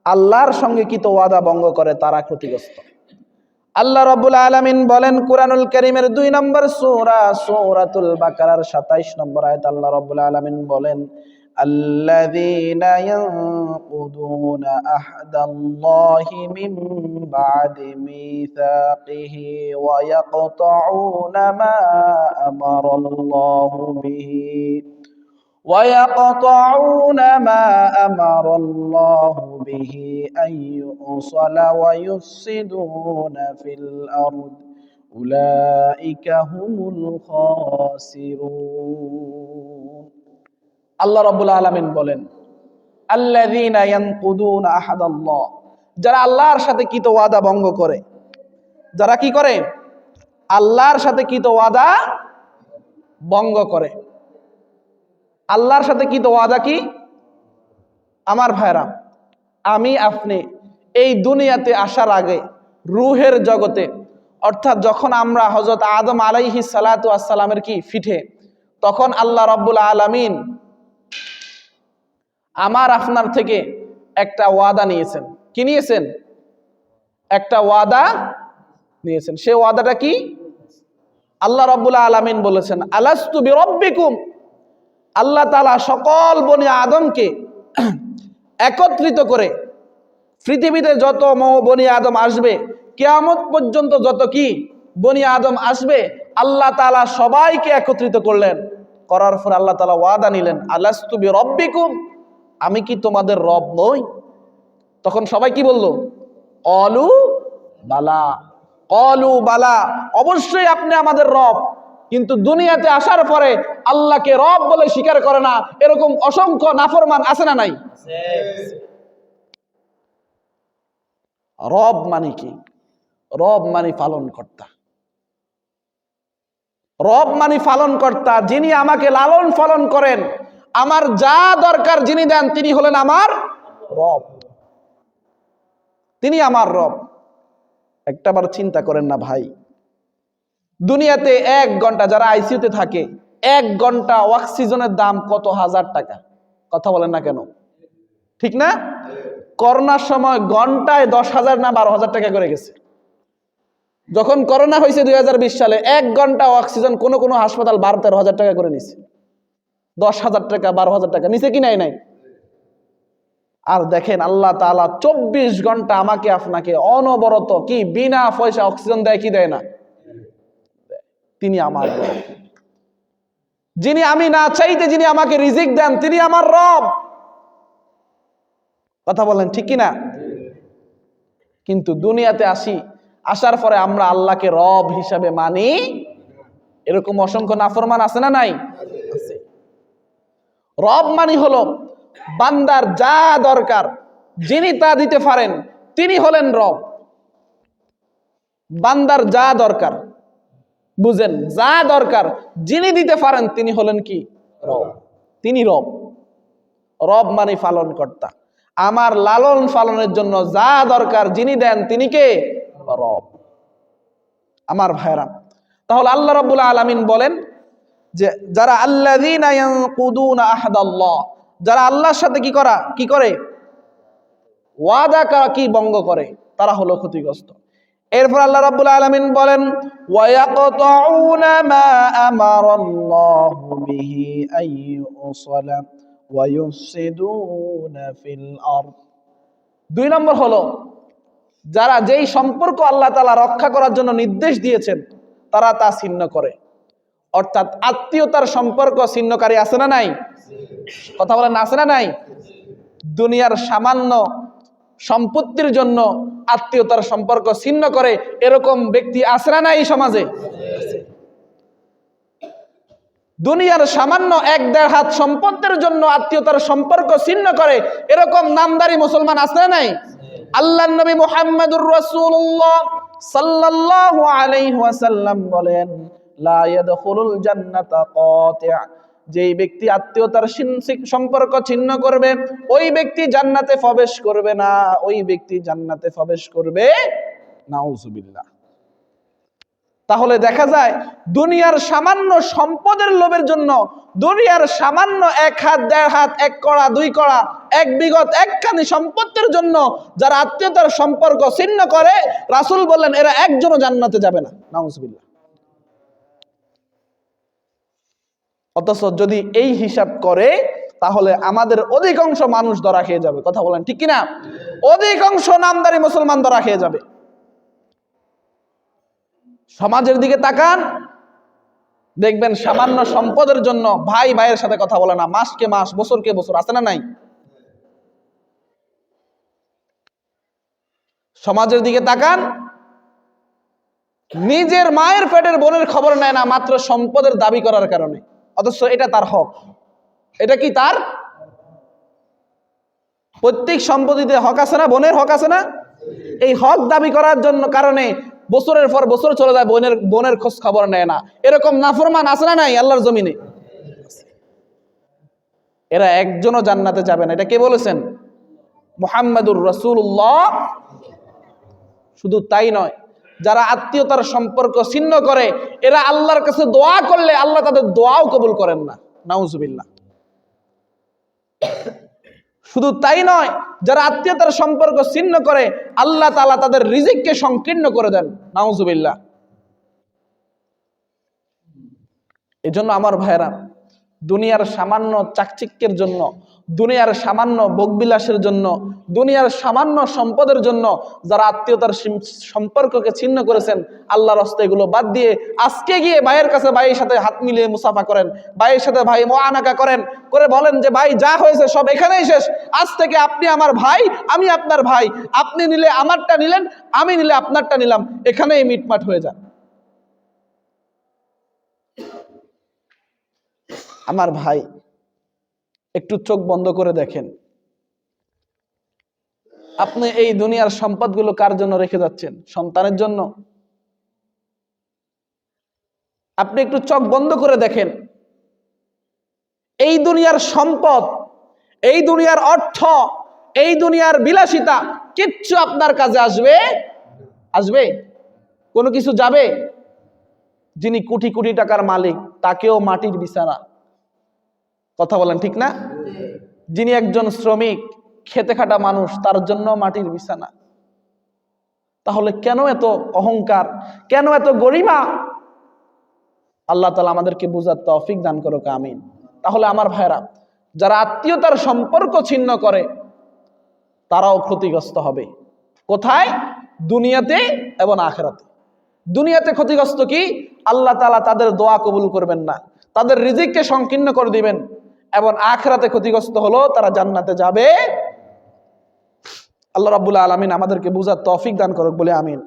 আল্লাহর সঙ্গে কৃত ওয়াদা ভঙ্গ করে তারা ক্ষতিগ্রস্ত। আল্লাহ রাব্বুল আলামিন বলেন কুরআনুল কারীমের 2 নম্বর সূরা সূরাতুল বাকারার 27 নম্বর আয়াত আল্লাহ রাব্বুল আলামিন বলেন আল্লাযীনা ইয়ানকুদুনা আহদাল্লাহি মিন বা'দি মিসাকিহি ওয়া ইয়াকতাউনা মা আমারাল্লাহু বিহি وَيَقْطَعُونَ مَا أَمَرَ اللَّهُ بِهِ أَن يُوصَلَ وَيُفْسِدُونَ فِي الْأَرْضِ أُولَئِكَ هُمُ الْخَاسِرُونَ আল্লাহ রাব্বুল আলামিন বলেন আল্লাযীনা ইয়ানকুদুনা আহাদাল্লাহ, যারা আল্লাহর সাথে কৃত ওয়াদা ভঙ্গ করে। যারা কি করে? আল্লাহর সাথে কৃত ওয়াদা ভঙ্গ করে। আল্লাহর সাথে কৃত ওয়াদা কি? আমার ভাইরা, আমি আপনি এই দুনিয়াতে আসার আগে রূহের জগতে, অর্থাৎ যখন আমরা হযরত আদম আলাইহিস সালাতু ওয়াস সালামের কি ফিঠে, তখন আল্লাহ রাব্বুল আলামিন আমার আপনার থেকে একটা ওয়াদা নিয়েছেন। কি নিয়েছেন? একটা ওয়াদা নিয়েছেন। সেই ওয়াদাটা কি? আল্লাহ রাব্বুল আলামিন বলেছেন আলাস্তু বিরাব্বিকুম, আল্লাহ তাআলা সকল বনি আদমকে একত্রিত করে পৃথিবীতে যত বনি আদম আসবে, কিয়ামত পর্যন্ত যত কি বনি আদম আসবে, আল্লাহ তাআলা সবাইকে একত্রিত করলেন। করার পর আল্লাহ তাআলা ওয়াদা নিলেন আলাস্তু বিরাব্বিকুম, আমি কি তোমাদের রব নই? তখন সবাই কি বলল? ক্বালু বালা, ক্বালু বালা, অবশ্যই আপনি আমাদের রব। কিন্তু দুনিয়াতে আসার পরে আল্লাহকে রব বলে স্বীকার করে না, এরকম অসংখ্য নাফরমান আছে না নাই? রব মানে কি? রব মানে পালন কর্তা। রব মানে পালন কর্তা, যিনি আমাকে লালন পালন করেন, আমার যা দরকার যিনি দেন, তিনি হলেন আমার রব। তিনি আমার রব। একটাবার চিন্তা করেন না ভাই, দুনিয়াতে 1 ঘন্টা যারা আইসিইউতে থাকে, 1 ঘন্টা অক্সিজেনের দাম কত হাজার টাকা? কথা বলেন না কেন? ঠিক না? করোনার সময় ঘন্টায় 10,000 না 12,000 টাকা করে গেছে। যখন করোনা হয়েছে 2020 সালে, 1 ঘন্টা অক্সিজেন কোন কোন হাসপাতাল 12-13,000 টাকা করে নিছে। 10,000 টাকা 12,000 টাকা নিচে কি নাই? আর দেখেন আল্লাহ তাআলা 24 ঘন্টা আমাকে আপনাকে অনবরত কি বিনা পয়সা অক্সিজেন দেয় কি দেয় না? তিনি আমার রব। যিনি আমি না চাইতে যিনি আমাকে রিজিক দেন, তিনি আমার রব। কথা বলেন ঠিক কিনা? কিন্তু দুনিয়াতে আসার পরে আমরা আল্লাহকে রব হিসাবে মানি, এরকম অসংখ্য নাফরমান আছে না নাই? আছে। রব মানে হলো বান্দার যা দরকার যিনি তা দিতে পারেন, তিনি হলেন রব। বান্দার যা দরকার, বুঝেন, যা দরকার যিনি দিতে পারেন তিনি হলেন কি? রব। তিনি রব। রব মানে পালন কর্তা। আমার লালন পালনের জন্য যা দরকার যিনি দেন তিনি কে? রব। আমার ভাইরা, তাহলে আল্লাহ রাব্বুল আলামিন বলেন যে যারা আল্লাযীনা ইয়ানকুদুনা আহদাল্লাহ, যারা আল্লাহর সাথে কি করে? ওয়াদা কি ভঙ্গ করে, তারা হলো ক্ষতিগ্রস্ত। এরপর আল্লাহ রাব্বুল আলামিন বলেন ওয়ায়াকতাউনা মা আমারাল্লাহু বিহি আইয়ুসালা ওয়া ইউফসিদুনা ফিল আরদ। 2 নম্বর হলো যারা যেই সম্পর্ক আল্লাহ তাআলা রক্ষা করার জন্য নির্দেশ দিয়েছেন তারা তা ছিন্ন করে। অর্থাৎ আত্মীয়তার সম্পর্ক ছিন্নকারী আছে না নাই? কথা বলেন আছে না নাই? দুনিয়ার সামান্য সম্পত্তির জন্য আত্মীয়তার সম্পর্ক ছিন্ন করে এরকম ব্যক্তি আছে না নাই সমাজে? দুনিয়ার সামান্য 1-1.5 হাত সম্পত্তির জন্য আত্মীয়তার সম্পর্ক ছিন্ন করে এরকম নামদারি মুসলমান আছে না নাই? আল্লাহর নবী মুহাম্মদুর রাসূলুল্লাহ সাল্লাল্লাহু আলাইহি ওয়াসাল্লাম বলেন লা ইয়াদখুলুল জান্নাতা কাতি', যেই ব্যক্তি আত্মীয়তার সম্পর্ক ছিন্ন করবে ওই ব্যক্তি জান্নাতে প্রবেশ করবে না, ওই ব্যক্তি জান্নাতে প্রবেশ করবে নাউজুবিল্লাহ। তাহলে দেখা যায় দুনিয়ার সামান্য সম্পদের লোভের জন্য, দুনিয়ার সামান্য 1 হাত 1.5 হাত 1 কড়া 2 কড়া 1 বিঘত 1খানি সম্পত্তির জন্য যারা আত্মীয়তার সম্পর্ক ছিন্ন করে, রাসূল বললেন এরা একজনও জান্নাতে যাবে না। নাউজুবিল্লাহ। অথচ যদি এই হিসাব করে তাহলে আমাদের অধিকাংশ মানুষ ধরা খেয়ে যাবে। কথা বলেন ঠিক কিনা? অধিকাংশ নামদারি মুসলমান ধরা খেয়ে যাবে। সমাজের দিকে তাকান, দেখবেন সামান্য সম্পদের জন্য ভাই ভাইয়ের সাথে কথা বলে না, মাসকে মাস বছরকে বছর, আছে না নাই? সমাজের দিকে তাকান, নিজের মায়ের পেটের বোনের খবর নেয় না মাত্র সম্পদের দাবি করার কারণে, অথচ এটা তার হক। এটা কি তার? প্রত্যেক সম্পত্তিতে হক আছে না? বোনের হক আছে না? এই হক দাবি করার জন্য কারণে বছরের পর বছর চলে যায়, বোনের খোঁজ খবর নেয় না। এরকম নাফরমান আছে না নাই আল্লাহর জমিনে? এরা একজনও জান্নাতে যাবে না। এটা কে বলেছেন? মুহাম্মাদুর রাসূলুল্লাহ। শুধু তাই নয়, যারা আত্মীয়তার সম্পর্ক ছিন্ন করে এরা আল্লাহর কাছে দোয়া করলে আল্লাহ তাদের দোয়াও কবুল করেন না। নাউজুবিল্লাহ। শুধু তাই নয়, যারা আত্মীয়তার সম্পর্ক ছিন্ন করে আল্লাহ তাআলা তাদের রিজিককে সংকীর্ণ করে দেন। নাউজুবিল্লাহ। এজন্য আমার ভাইরা, দুনিয়ার সামান্য চাকচিক্যের জন্য, দুনিয়ার সামান্য ভোগবিলাসের জন্য, দুনিয়ার সামান্য সম্পদের জন্য যারা আত্মীয়তার সম্পর্ককে ছিন্ন করেছেন, আল্লাহর রাস্তে এগুলো বাদ দিয়ে আজকে গিয়ে ভাইয়ের কাছে ভাইয়ের সাথে হাত মিলিয়ে মুসাফা করেন, ভাইয়ের সাথে ভাই মুআনাকা করেন, করে বলেন যে ভাই যা হয়েছে সব এখানেই শেষ, আজ থেকে আপনি আমার ভাই, আমি আপনার ভাই, আপনি নিলে আমারটা নিলেন, আমি নিলে আপনারটা নিলাম, এখানেই মিটমাট হয়ে যান। আমার ভাই, একটু চোখ বন্ধ করে দেখেন, আপনি এই দুনিয়ার সম্পদগুলো কার জন্য রেখে যাচ্ছেন? সন্তানের জন্য? আপনি একটু চোখ বন্ধ করে দেখেন, এই দুনিয়ার সম্পদ, এই দুনিয়ার অর্থ, এই দুনিয়ার বিলাসিতা কিচ্ছু আপনার কাজে আসবে? আসবে? কোনো কিছু যাবে? যিনি কোটি কোটি টাকার মালিক তাকেও মাটির বিছানা। কথা বলেন ঠিক না? যিনি একজন শ্রমিক, খেতে খাটা মানুষ, তার জন্য মাটির বিছানা। তাহলে কেন এত অহংকার, কেন এত গরিমা? আল্লাহ তাআলা আমাদেরকে বুঝার তৌফিক দান করুক, আমিন। তাহলে আমার ভাইরা, যারা আত্মীয়তার সম্পর্ক ছিন্ন করে তারাও ক্ষতিগ্রস্ত হবে। কোথায়? দুনিয়াতে এবং আখিরাতে। দুনিয়াতে ক্ষতিগ্রস্ত কি? আল্লাহ তাআলা তাদের দোয়া কবুল করবেন না, তাদের রিজিককে সংকীর্ণ করে দিবেন, এবং আখিরাতে ক্ষতিগ্রস্ত হলো তারা জান্নাতে যাবে। আল্লাহ রাব্বুল আলামিন আমাদেরকে বুঝার তৌফিক দান করুক বলে আমিন।